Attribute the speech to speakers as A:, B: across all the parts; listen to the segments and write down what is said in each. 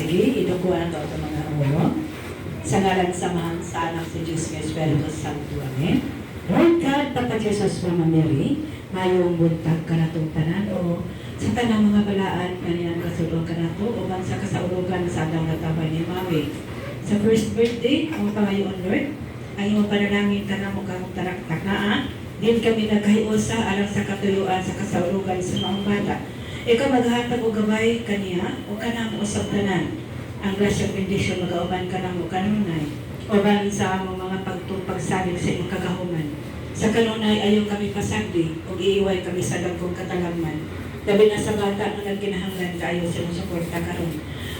A: Mary, idukuan daw ito mga ulo. Sa ngalan samahan sa anak si Diyos ng Espiritu Santo. Amen. Lord God, Papa Jesus, Mama Mary, mayong buntag ka na itong tanan o sa tanang mga balaan kaniyang kasulong ka na ito o man sa kasaulugan sa adang natabay ni Mami. Sa first birthday, ang pangayon, Lord, ang iyong panalangin ka na mukhang taraktak na din kami nagkahiusa alang sa katuyuan sa kasaulugan sa mga bata. Ikaw maghatag o gabay kaniya o kanang usap tanan. Ang grasyang bendisyon mag-auban ka na mo kanunay o ban sa among mga pagsalig sa iyong kagahuman. Sa kanunay ayaw kami pasagdi o iiway kami sa dagkong katalaman. Labi na sa bata na nagkinahanglan kayo sa mong suporta karon.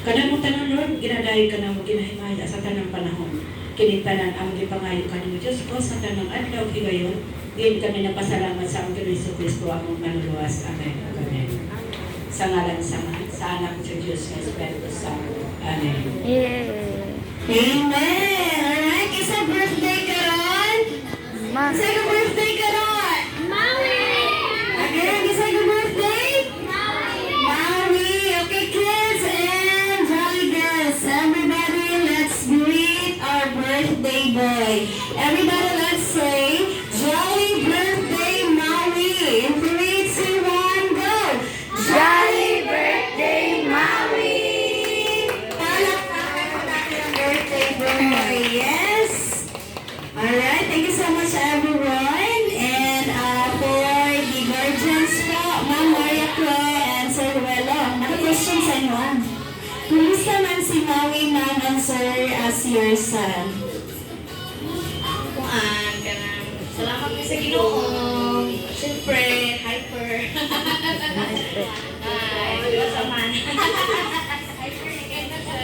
A: Kanang mo tanan, Lord, ginadayon ka na mo ginahimaya sa tanang panahon. Kinintanan ang gipangayo ka ng Diyos ko sa tanang adlaw higayon. Diyan kami napasalamat sa ang Kristo Kristo among manuluwas. Amen. Amen. Sa ngalan sa anak sa Diyos ng Espiritu Santo. Amen.
B: Yeah.
C: Amen! Alright, isa birthday karon. Isa ka birthday karon.
B: Maui!
C: Again, isa ka birthday. Maui! Okay, kids and jolly girls. Everybody, let's greet our birthday boy. Everybody, let's say, Jolly Birthday Maui. In 3, 2, 1, go!
B: Jolly birthday, Maui!
C: Palakpakan natin ang birthday boy. Yes! Alright, thank you so much everyone. And for the guardians po, Ma'am Maria Chloe and Sir Ruelo, naka-question sa inyo. Kumusta man si Maui, Ma'am and Sir, as your son?
D: Kuan kanang salamat mi sa Ginoo. Siyempre, hyper. Ay, sa man. Hyper ni kay na sir.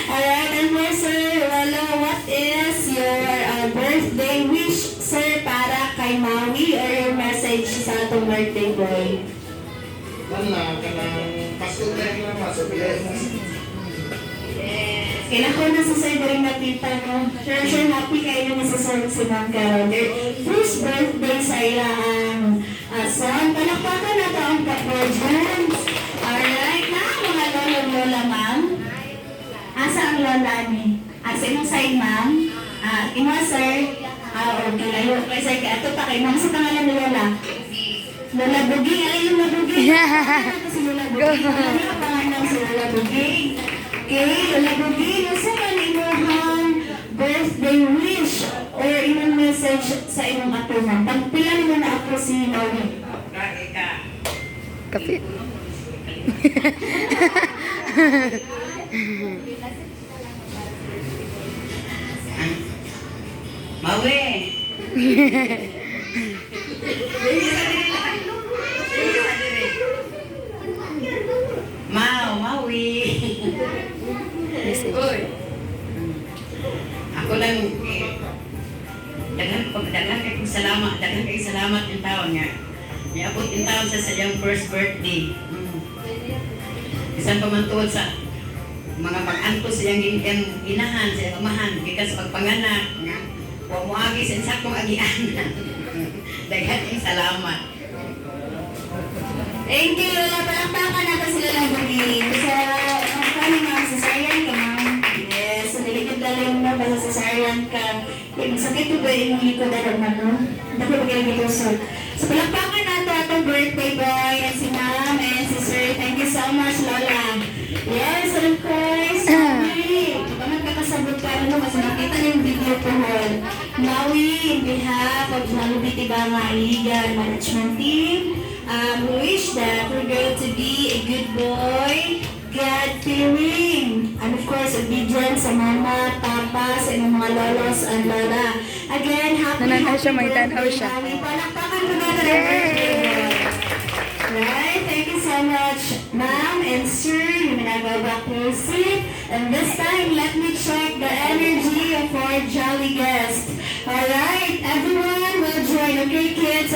C: Alright, and for Sir Ruelo, what is your birthday wish, sir, para kay Maui or your message sa atong birthday boy?
E: Kanang Pasko tayo na masubiyas.
D: Yes.
C: Kailangan na sa Sir Daring nakita ko. Sure, happy kayo na sa Sir si Ma'am Carol. First birthday sa ilang son. Palakpakan na to ang ka-virgins. Alright, na mga lolo-lola, ma'am. Asa ang lola ni? Sa imong side, ma'am? Imo, sir? Okay, layo. Kaya sir, ato pa kay ma'am. Sa pangalan ni lola? Lola Buging. Ay, Lola Buging. Ito si Lola Buging. Ano yung pangalan si Lola Buging? Okay, Lola Buging. Sa kanimong birthday wish or imong message sa imong ato, ma'am? Pagpilan mo na ako si Maui.
B: Kapit.
A: Maui! Maui! Uy! Ako lang, dagan kay salamat yung taon nga. Niabot yung taon sa siyang first birthday. Isang pamantuod sa mga pag-anto siyang inahan, siyang amahan, kikas pagpanganak nga. Huwag mo agi sa insakong agian. Dagan yung salamat.
C: Thank you, Lola. Palakpakan na to si Lola Buging. Sa kami mga cesarean ka, ma'am. Yes, so delikid lang mo ba sa cesarean ka. Sakit po ba yung likod na naman, no? Hindi ko pagkailang ito, sir. So palakpakan na to atong birthday boy and si ma'am and si sir. Thank you so much, Lola. Yes, and of course, Maui. Kapag kakasabot ka, ano, kasi nakita niyo yung video ko, hon. Maui, in behalf of Jollibee Tibanga Iligan Management Team, wish that we're going to be a good boy, God-fearing, and of course, obedient sa mama, papa, sa inyong mga lolos and lola. Again, happy
B: May tanaw siya.
C: Maui. Palakpakan ko na ng birthday boy. Right, thank you so much, ma'am and sir. You may now go back to your seat. And this time, let me check the energy of our jolly guest. Alright, everyone will join. Okay, kids?